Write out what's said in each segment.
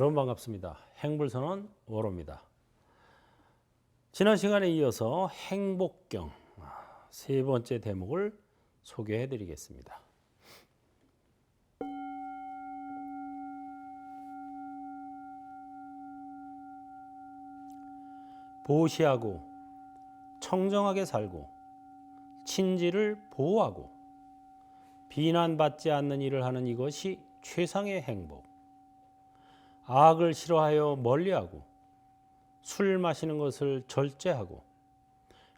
여러분 반갑습니다. 행불선언 워로입니다. 지난 시간에 이어서 행복경 세 번째 대목을 소개해 드리겠습니다. 보시하고 청정하게 살고 친지를 보호하고 비난받지 않는 일을 하는 이것이 최상의 행복. 악을 싫어하여 멀리하고 술 마시는 것을 절제하고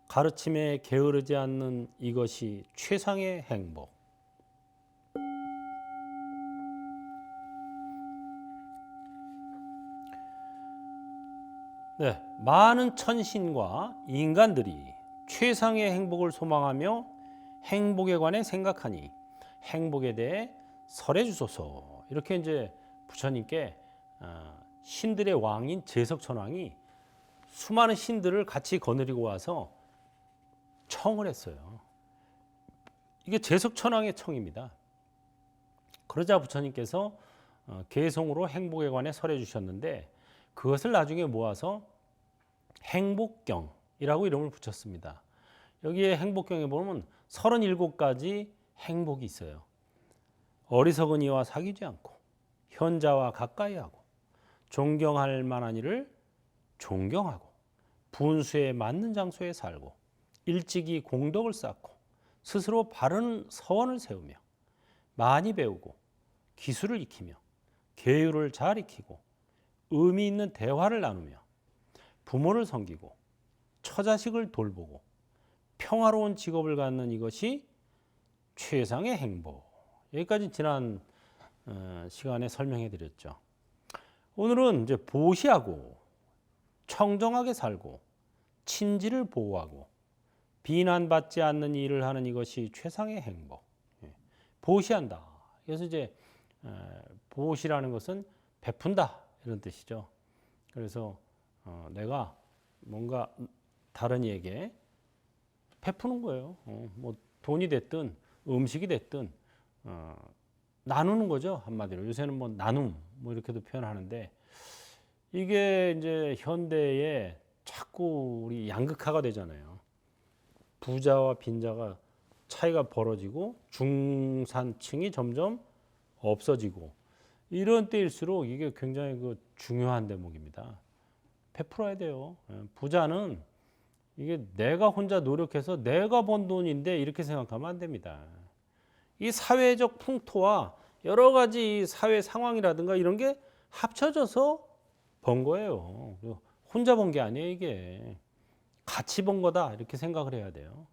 가르침에 게으르지 않는 이것이 최상의 행복. 네, 많은 천신과 인간들이 최상의 행복을 소망하며 행복에 관해 생각하니 행복에 대해 설해 주소서. 이렇게 이제 부처님께 신들의 왕인 제석천왕이 수많은 신들을 같이 거느리고 와서 청을 했어요. 이게 제석천왕의 청입니다. 그러자 부처님께서 개송으로 행복에 관해 설해 주셨는데 그것을 나중에 모아서 행복경이라고 이름을 붙였습니다. 여기에 행복경에 보면 37가지 행복이 있어요. 어리석은 이와 사귀지 않고 현자와 가까이 하고 존경할 만한 이를 존경하고 분수에 맞는 장소에 살고 일찍이 공덕을 쌓고 스스로 바른 서원을 세우며 많이 배우고 기술을 익히며 계율을 잘 익히고 의미 있는 대화를 나누며 부모를 섬기고 처자식을 돌보고 평화로운 직업을 갖는 이것이 최상의 행복. 여기까지 지난 시간에 설명해 드렸죠. 오늘은 이제 보시하고 청정하게 살고 친지를 보호하고 비난받지 않는 일을 하는 이것이 최상의 행복. 보시한다. 그래서 이제 보시라는 것은 베푼다 이런 뜻이죠. 그래서 내가 뭔가 다른 이에게 베푸는 거예요. 뭐 돈이 됐든 음식이 됐든 나누는 거죠. 한마디로 요새는 뭐 나눔 뭐 이렇게도 표현하는데 이게 이제 현대에 자꾸 우리 양극화가 되잖아요. 부자와 빈자가 차이가 벌어지고 중산층이 점점 없어지고 이런 때일수록 이게 굉장히 중요한 대목입니다. 베풀어야 돼요. 부자는 이게 내가 혼자 노력해서 내가 번 돈인데 이렇게 생각하면 안 됩니다. 이 사회적 풍토와 여러 가지 사회 상황이라든가 이런 게 합쳐져서 번 거예요. 혼자 번 게 아니에요, 이게. 같이 번 거다 이렇게 생각을 해야 돼요.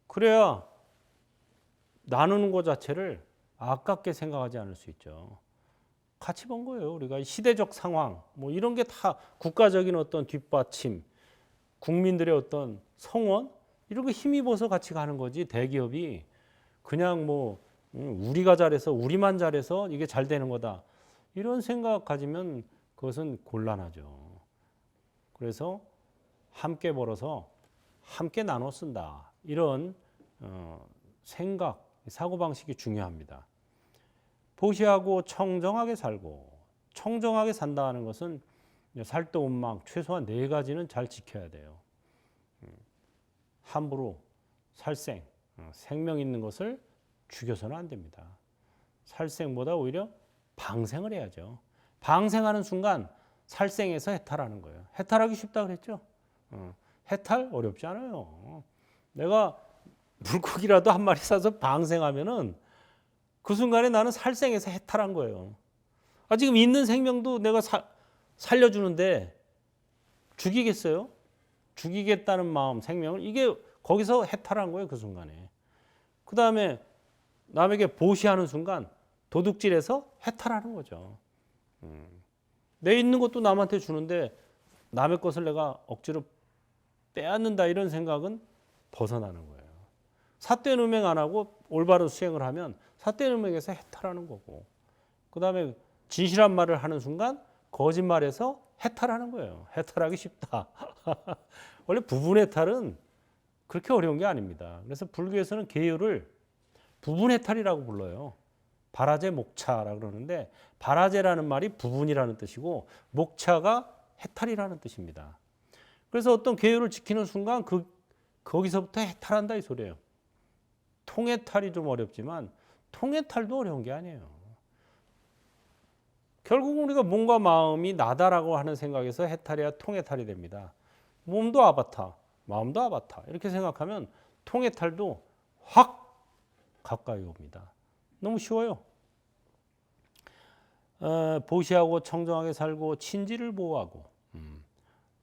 그래야 나누는 것 자체를 아깝게 생각하지 않을 수 있죠. 같이 번 거예요. 우리가 시대적 상황 뭐 이런 게 다 국가적인 어떤 뒷받침, 국민들의 어떤 성원 이런 거 힘입어서 같이 가는 거지. 대기업이 그냥 뭐 우리가 잘해서 우리만 잘해서 이게 잘 되는 거다 이런 생각 가지면 그것은 곤란하죠. 그래서 함께 벌어서 함께 나눠 쓴다 이런 생각 사고방식이 중요합니다. 보시하고 청정하게 살고 청정하게 산다는 것은 살도운막 최소한 4가지는 잘 지켜야 돼요. 함부로 살생 생명 있는 것을 죽여서는 안 됩니다. 살생보다 오히려 방생을 해야죠. 방생하는 순간 살생에서 해탈하는 거예요. 해탈하기 쉽다 그랬죠? 해탈 어렵지 않아요. 내가 물고기라도 한 마리 사서 방생하면은 그 순간에 나는 살생에서 해탈한 거예요. 지금 있는 생명도 내가 살려주는데 죽이겠어요? 죽이겠다는 마음, 생명을 이게 거기서 해탈한 거예요. 그 순간에. 그 다음에 남에게 보시하는 순간 도둑질해서 해탈하는 거죠. 내 있는 것도 남한테 주는데 남의 것을 내가 억지로 빼앗는다 이런 생각은 벗어나는 거예요. 삿된 음행 안 하고 올바른 수행을 하면 삿된 음행에서 해탈하는 거고 그 다음에 진실한 말을 하는 순간 거짓말에서 해탈하는 거예요. 해탈하기 쉽다. 원래 부분 해탈은 그렇게 어려운 게 아닙니다. 그래서 불교에서는 계율을 부분 해탈이라고 불러요. 발화제 목차라 그러는데 발화제라는 말이 부분이라는 뜻이고 목차가 해탈이라는 뜻입니다. 그래서 어떤 계율을 지키는 순간 거기서부터 해탈한다 이 소리예요. 통해탈이 좀 어렵지만 통해탈도 어려운 게 아니에요. 결국 우리가 몸과 마음이 나다라고 하는 생각에서 해탈이야 통해탈이 됩니다. 몸도 아바타, 마음도 아바타 이렇게 생각하면 통해탈도 확 가까이 옵니다. 너무 쉬워요. 보시하고 청정하게 살고 친지를 보호하고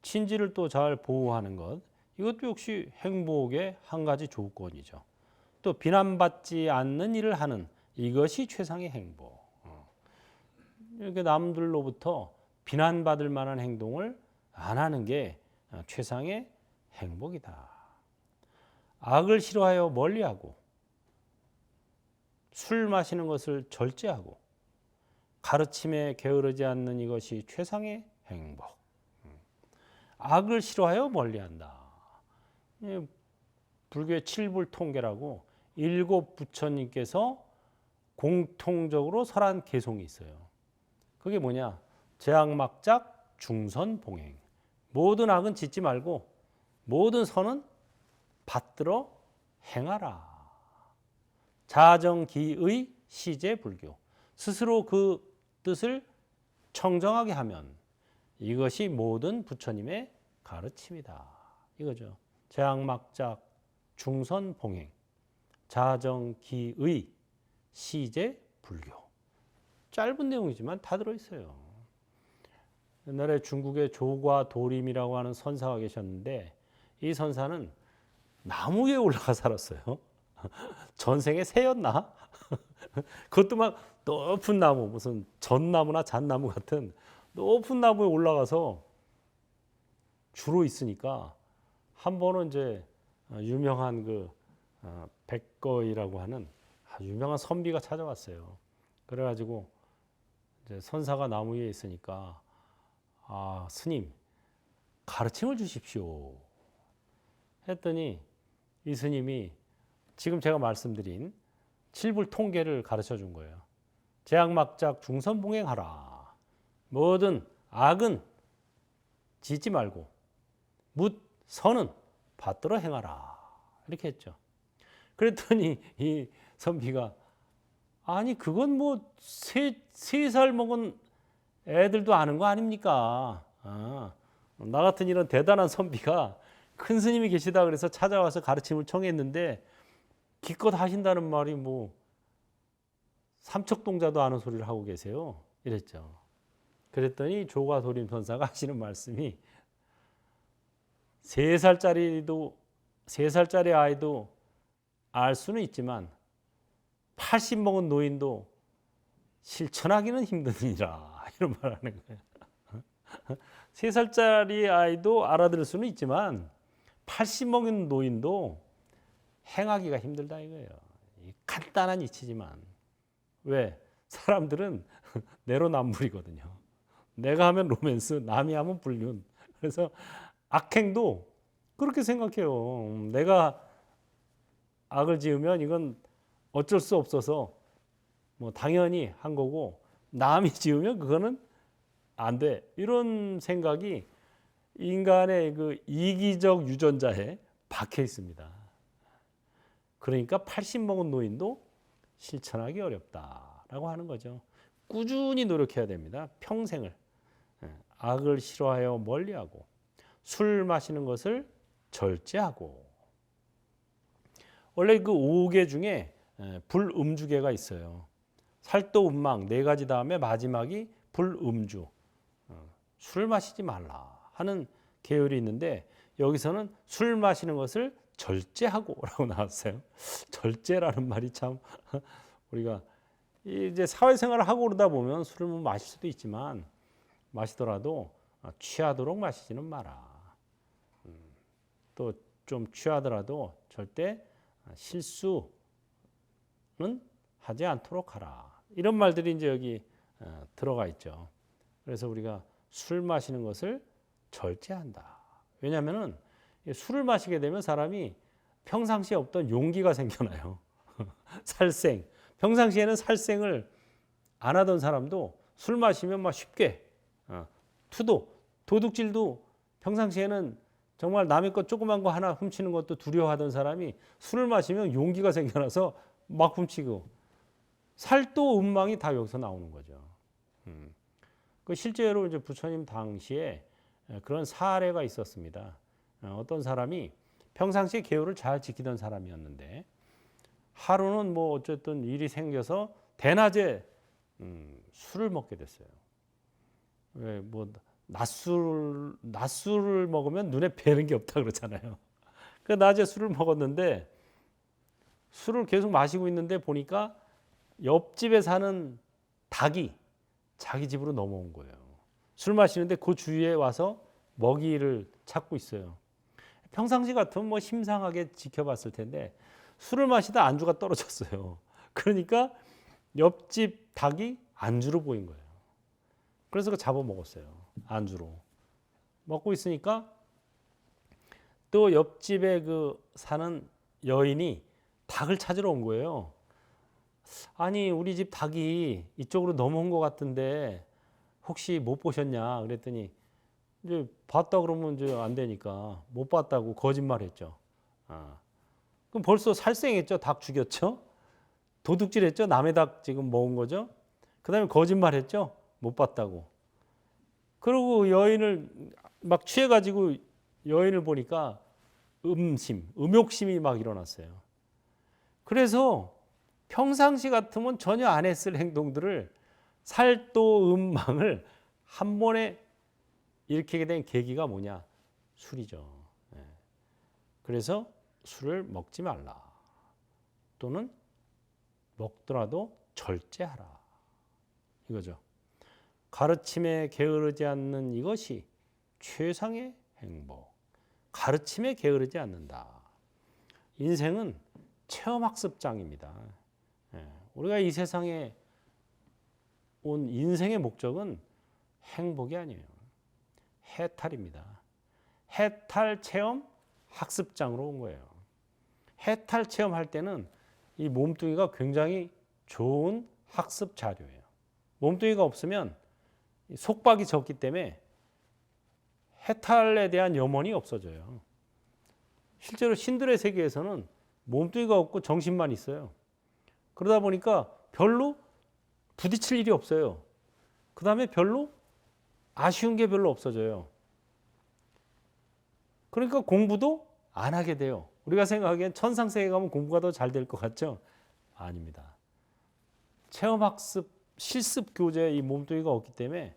친지를 또 잘 보호하는 것 이것도 역시 행복의 한 가지 조건이죠. 또 비난받지 않는 일을 하는 이것이 최상의 행복. 이렇게 남들로부터 비난받을 만한 행동을 안 하는 게 최상의 행복이다. 악을 싫어하여 멀리하고 술 마시는 것을 절제하고 가르침에 게으르지 않는 이것이 최상의 행복. 악을 싫어하여 멀리한다. 불교의 칠불통계라고 7 부처님께서 공통적으로 설한 개송이 있어요. 그게 뭐냐? 제악막작 중선봉행. 모든 악은 짓지 말고 모든 선은 받들어 행하라. 자정기의 시제불교. 스스로 그 뜻을 청정하게 하면 이것이 모든 부처님의 가르침이다. 이거죠. 제악막작 중선봉행. 자정기의 시제불교. 짧은 내용이지만 다 들어있어요. 옛날에 중국의 조과 도림이라고 하는 선사가 계셨는데 이 선사는 나무 위에 올라가 살았어요. 전생에 새였나? 그것도 막 높은 나무, 무슨 전나무나 잣나무 같은 높은 나무에 올라가서 주로 있으니까 한 번은 이제 유명한 그 백거이라고 하는 아주 유명한 선비가 찾아왔어요. 그래가지고 이제 선사가 나무 위에 있으니까 스님 가르침을 주십시오 했더니 이 스님이 지금 제가 말씀드린 칠불통계를 가르쳐 준 거예요. 제악막작 중선봉행하라. 뭐든 악은 짓지 말고 묻 선은 받들어 행하라. 이렇게 했죠. 그랬더니 이 선비가 아니 그건 뭐 3살 먹은 애들도 아는 거 아닙니까? 나 같은 이런 대단한 선비가 큰 스님이 계시다 그래서 찾아와서 가르침을 청했는데 기껏 하신다는 말이 뭐 삼척동자도 아는 소리를 하고 계세요. 이랬죠. 그랬더니 조가 도림 선사가 하시는 말씀이 3살짜리 아이도 알 수는 있지만 80 먹은 노인도 실천하기는 힘드니라 이런 말 하는 거예요. 3살짜리 아이도 알아들을 수는 있지만 80 먹은 노인도 행하기가 힘들다 이거예요. 간단한 이치지만 왜? 사람들은 내로남불이거든요. 내가 하면 로맨스, 남이 하면 불륜. 그래서 악행도 그렇게 생각해요. 내가 악을 지으면 이건 어쩔 수 없어서 뭐 당연히 한 거고 남이 지으면 그거는 안 돼. 이런 생각이 인간의 그 이기적 유전자에 박혀 있습니다. 그러니까 80 먹은 노인도 실천하기 어렵다라고 하는 거죠. 꾸준히 노력해야 됩니다. 평생을. 악을 싫어하여 멀리하고 술 마시는 것을 절제하고. 원래 그 5개 중에 불음주계가 있어요. 살도 음망 4가지 다음에 마지막이 불음주. 술 마시지 말라 하는 계율이 있는데 여기서는 술 마시는 것을 절제하고라고 나왔어요. 절제라는 말이 참 우리가 이제 사회생활을 하고 그러다 보면 술을 뭐 마실 수도 있지만 마시더라도 취하도록 마시지는 마라. 또 좀 취하더라도 절대 실수는 하지 않도록 하라. 이런 말들이 이제 여기 들어가 있죠. 그래서 우리가 술 마시는 것을 절제한다. 왜냐하면은 술을 마시게 되면 사람이 평상시에 없던 용기가 생겨나요. 살생, 평상시에는 살생을 안 하던 사람도 술 마시면 막 쉽게 투도, 도둑질도 평상시에는 정말 남의 것 조그만 거 하나 훔치는 것도 두려워하던 사람이 술을 마시면 용기가 생겨나서 막 훔치고 살도 음망이 다 여기서 나오는 거죠. 그 실제로 이제 부처님 당시에 그런 사례가 있었습니다. 어떤 사람이 평상시에 계율을 잘 지키던 사람이었는데 하루는 뭐 어쨌든 일이 생겨서 대낮에 술을 먹게 됐어요. 왜 뭐 낮술을 먹으면 눈에 뵈는 게 없다 그러잖아요. 그 낮에 술을 먹었는데 술을 계속 마시고 있는데 보니까 옆집에 사는 닭이 자기 집으로 넘어온 거예요. 술 마시는데 그 주위에 와서 먹이를 찾고 있어요. 평상시 같으면 뭐 심상하게 지켜봤을 텐데 술을 마시다 안주가 떨어졌어요. 그러니까 옆집 닭이 안주로 보인 거예요. 그래서 잡아먹었어요. 안주로. 먹고 있으니까 또 옆집에 그 사는 여인이 닭을 찾으러 온 거예요. 아니 우리 집 닭이 이쪽으로 넘어온 것 같은데 혹시 못 보셨냐 그랬더니 이제 봤다 그러면 이제 안 되니까 못 봤다고 거짓말했죠. 그럼 벌써 살생했죠. 닭 죽였죠. 도둑질했죠. 남의 닭 지금 먹은 거죠. 그다음에 거짓말했죠. 못 봤다고. 그리고 여인을 막 취해가지고 여인을 보니까 음욕심이 막 일어났어요. 그래서 평상시 같으면 전혀 안 했을 행동들을 살도 음망을 한 번에 일으키게 된 계기가 뭐냐? 술이죠. 그래서 술을 먹지 말라. 또는 먹더라도 절제하라. 이거죠. 가르침에 게으르지 않는 이것이 최상의 행복. 가르침에 게으르지 않는다. 인생은 체험학습장입니다. 우리가 이 세상에 온 인생의 목적은 행복이 아니에요. 해탈입니다. 해탈 체험 학습장으로 온 거예요. 해탈 체험할 때는 이 몸뚱이가 굉장히 좋은 학습 자료예요. 몸뚱이가 없으면 속박이 적기 때문에 해탈에 대한 염원이 없어져요. 실제로 신들의 세계에서는 몸뚱이가 없고 정신만 있어요. 그러다 보니까 별로 부딪힐 일이 없어요. 그 다음에 별로 아쉬운 게 별로 없어져요. 그러니까 공부도 안 하게 돼요. 우리가 생각하기엔 천상세계 가면 공부가 더 잘 될 것 같죠? 아닙니다. 체험학습, 실습 교재에 이 몸뚱이가 없기 때문에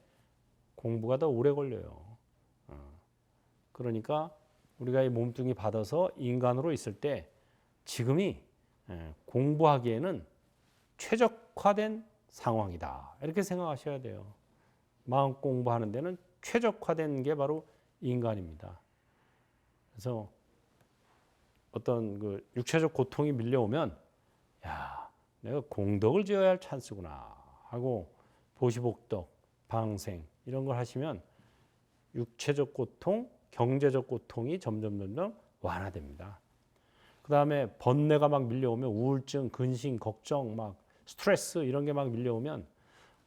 공부가 더 오래 걸려요. 그러니까 우리가 이 몸뚱이 받아서 인간으로 있을 때 지금이 공부하기에는 최적화된 상황이다. 이렇게 생각하셔야 돼요. 마음 공부하는 데는 최적화된 게 바로 인간입니다. 그래서 어떤 그 육체적 고통이 밀려오면 야, 내가 공덕을 지어야 할 찬스구나 하고 보시복덕, 방생 이런 걸 하시면 육체적 고통, 경제적 고통이 점점 완화됩니다. 그 다음에 번뇌가 막 밀려오면 우울증, 근심, 걱정, 막 스트레스 이런 게 막 밀려오면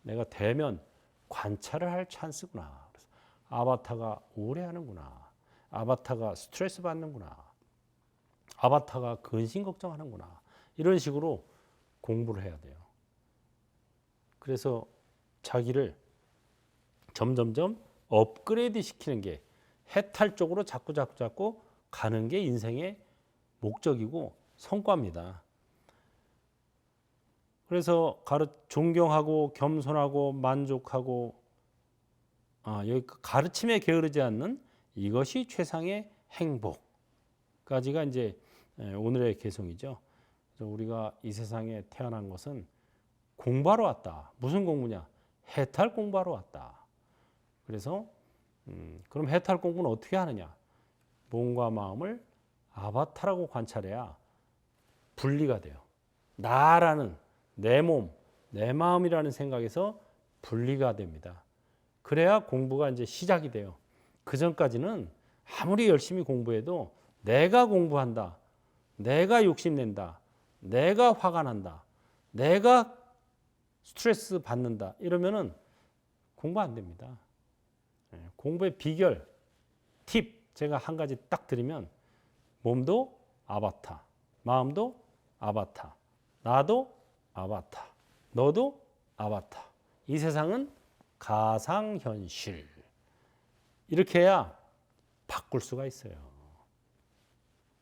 내가 대면 관찰을 할 찬스구나. 그래서 아바타가 우울해하는구나. 아바타가 스트레스 받는구나. 아바타가 근심 걱정하는구나. 이런 식으로 공부를 해야 돼요. 그래서 자기를 점점점 업그레이드 시키는 게 해탈 쪽으로 자꾸 가는 게 인생의 목적이고 성과입니다. 그래서 존경하고 겸손하고 만족하고 여기 가르침에 게으르지 않는 이것이 최상의 행복까지가 이제 오늘의 개성이죠. 그래서 우리가 이 세상에 태어난 것은 공부하러 왔다. 무슨 공부냐? 해탈 공부하러 왔다. 그래서 그럼 해탈 공부는 어떻게 하느냐? 몸과 마음을 아바타라고 관찰해야 분리가 돼요. 나라는 내 몸, 내 마음이라는 생각에서 분리가 됩니다. 그래야 공부가 이제 시작이 돼요. 그 전까지는 아무리 열심히 공부해도 내가 공부한다, 내가 욕심낸다, 내가 화가 난다, 내가 스트레스 받는다 이러면은 공부 안 됩니다. 공부의 비결, 팁 제가 한 가지 딱 드리면 몸도 아바타, 마음도 아바타, 나도 아바타, 너도 아바타. 이 세상은 가상현실. 이렇게 해야 바꿀 수가 있어요.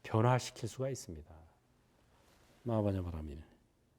변화시킬 수가 있습니다. 마하바냐 바라밀.